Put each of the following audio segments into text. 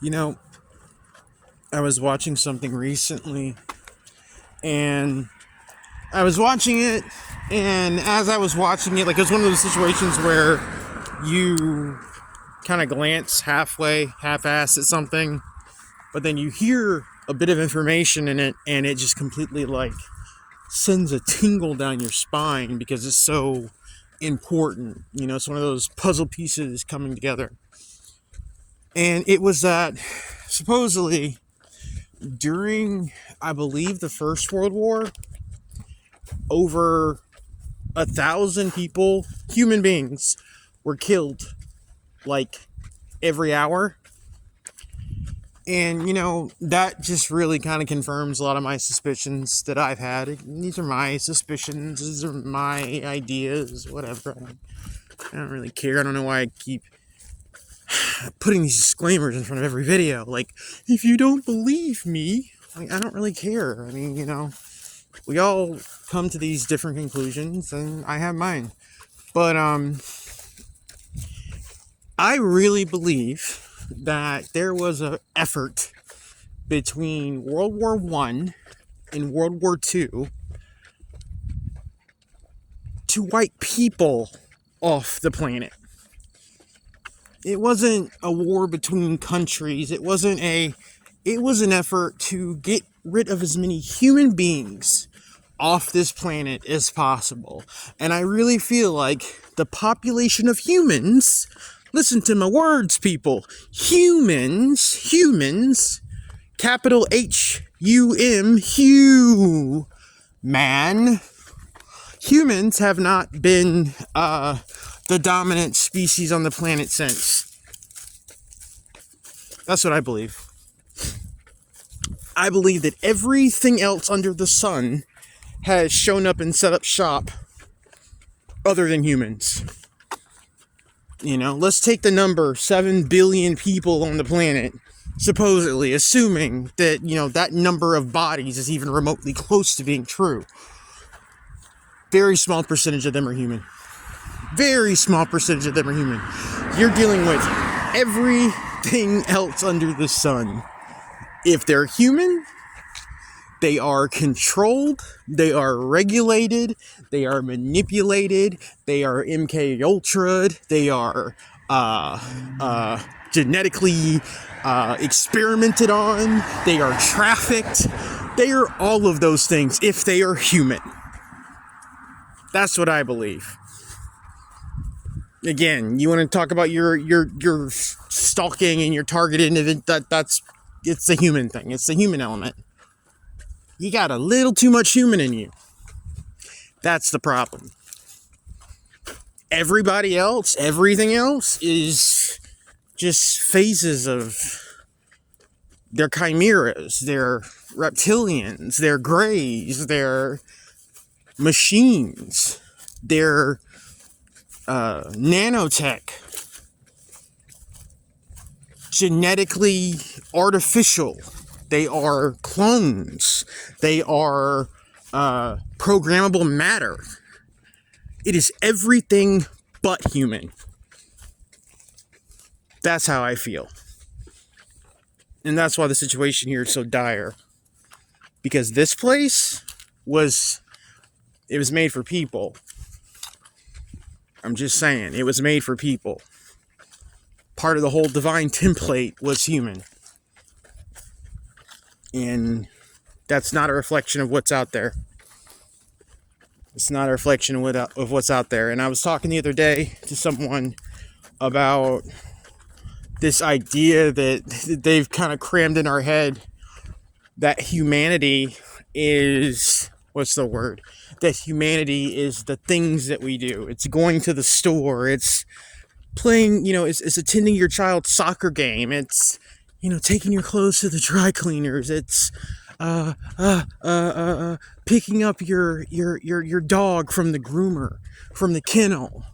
You know, I was watching something recently, and I was watching it, and as I was watching it, like it was one of those situations where you kind of glance halfway, half-assed at something, but then you hear a bit of information in it, and it just completely like sends a tingle down your spine because it's so important. It's one of those puzzle pieces coming together. And it was that supposedly during, I believe, the First World War, over 1,000 people, human beings, were killed like every hour. And, that just really kind of confirms a lot of my suspicions that I've had. These are my suspicions, these are my ideas, whatever. I don't really care. I don't know why I keep putting these disclaimers in front of every video. Like, if you don't believe me, I don't really care. I mean, we all come to these different conclusions, and I have mine. But I really believe that there was an effort between World War I and World War II to wipe people off the planet. It wasn't a war between countries. It was an effort to get rid of as many human beings off this planet as possible. And I really feel like the population of humans, listen to my words, people, humans, capital H-U-M, humans have not been the dominant species on the planet since. That's what I believe. I believe that everything else under the sun has shown up and set up shop other than humans. Let's take the number 7 billion people on the planet, supposedly, assuming that, that number of bodies is even remotely close to being true. Very small percentage of them are human. Very small percentage of them are human. You're dealing with everything else under the sun. If they're human, they are controlled, they are regulated, they are manipulated, they are MK Ultra'd, they are genetically experimented on, they are trafficked, they are all of those things if they are human. That's what I believe. Again, you want to talk about your stalking and your targeting, it's the human thing. It's the human element. You got a little too much human in you. That's the problem. Everybody else, everything else is just phases of their chimeras, their reptilians, their greys, their machines, their nanotech, genetically artificial. They are clones. They are programmable matter. It is everything but human. That's how I feel. And that's why the situation here is so dire. Because this place was made for people. I'm just saying, it was made for people. Part of the whole divine template was human. And that's not a reflection of what's out there. It's not a reflection of what's out there. And I was talking the other day to someone about this idea that they've kind of crammed in our head that humanity is, that humanity is the things that we do. It's going to the store. It's playing, it's attending your child's soccer game. It's, taking your clothes to the dry cleaners. It's picking up your dog from the groomer, from the kennel.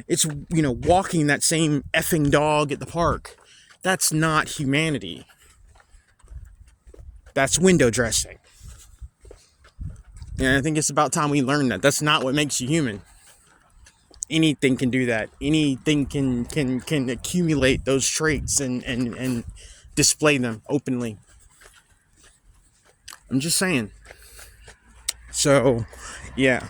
It's, walking that same effing dog at the park. That's not humanity. That's window dressing. And I think it's about time we learn that. That's not what makes you human. Anything can do that. Anything can accumulate those traits and display them openly. I'm just saying. So, yeah.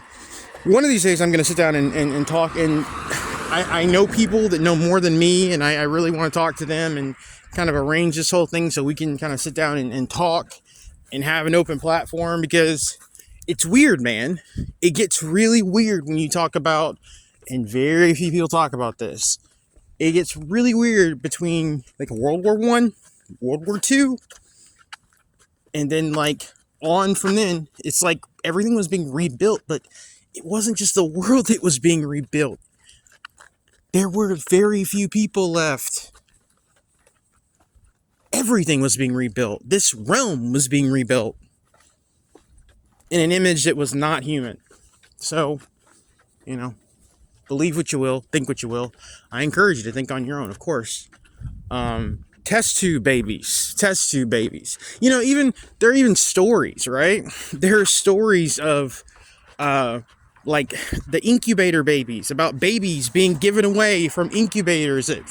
One of these days I'm going to sit down and talk, and I know people that know more than me, and I really want to talk to them and kind of arrange this whole thing so we can kind of sit down and talk and have an open platform, because it's weird, man. It gets really weird when you talk about, and very few people talk about this, it gets really weird between like World War I, World War II, and then like on from then. It's like everything was being rebuilt, but it wasn't just the world that was being rebuilt. There were very few people left. Everything was being rebuilt. This realm was being rebuilt in an image that was not human. So, you know, believe what you will, think what you will. I encourage you to think on your own, of course. Test tube babies. You know, there are even stories, right? There are stories of like the incubator babies, about babies being given away from incubators at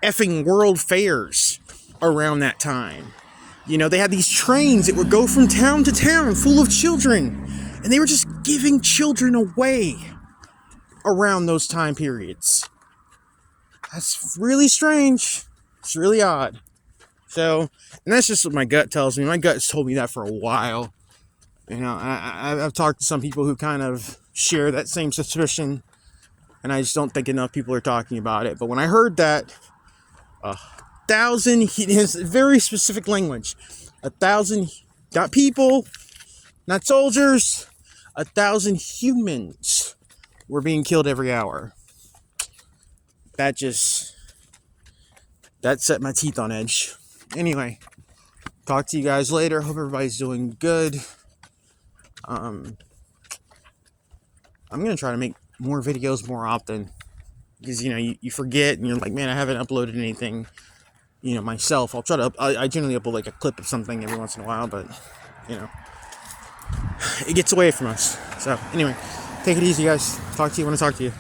effing world fairs around that time. You know, they had these trains that would go from town to town full of children, and they were just giving children away around those time periods. That's really strange. It's really odd. So, and that's just what my gut tells me. My gut has told me that for a while. You know, I've talked to some people who kind of share that same suspicion, and I just don't think enough people are talking about it. But when I heard that, 1,000, it's very specific language, 1,000, not people, not soldiers, 1,000 humans were being killed every hour. That set my teeth on edge. Anyway, talk to you guys later. Hope everybody's doing good. I'm going to try to make more videos more often, because, you know, you forget, and you're like, man, I haven't uploaded anything, you know, myself. I'll try to, I generally upload like a clip of something every once in a while, but, you know, it gets away from us. So, anyway, take it easy, guys. Talk to you when I talk to you.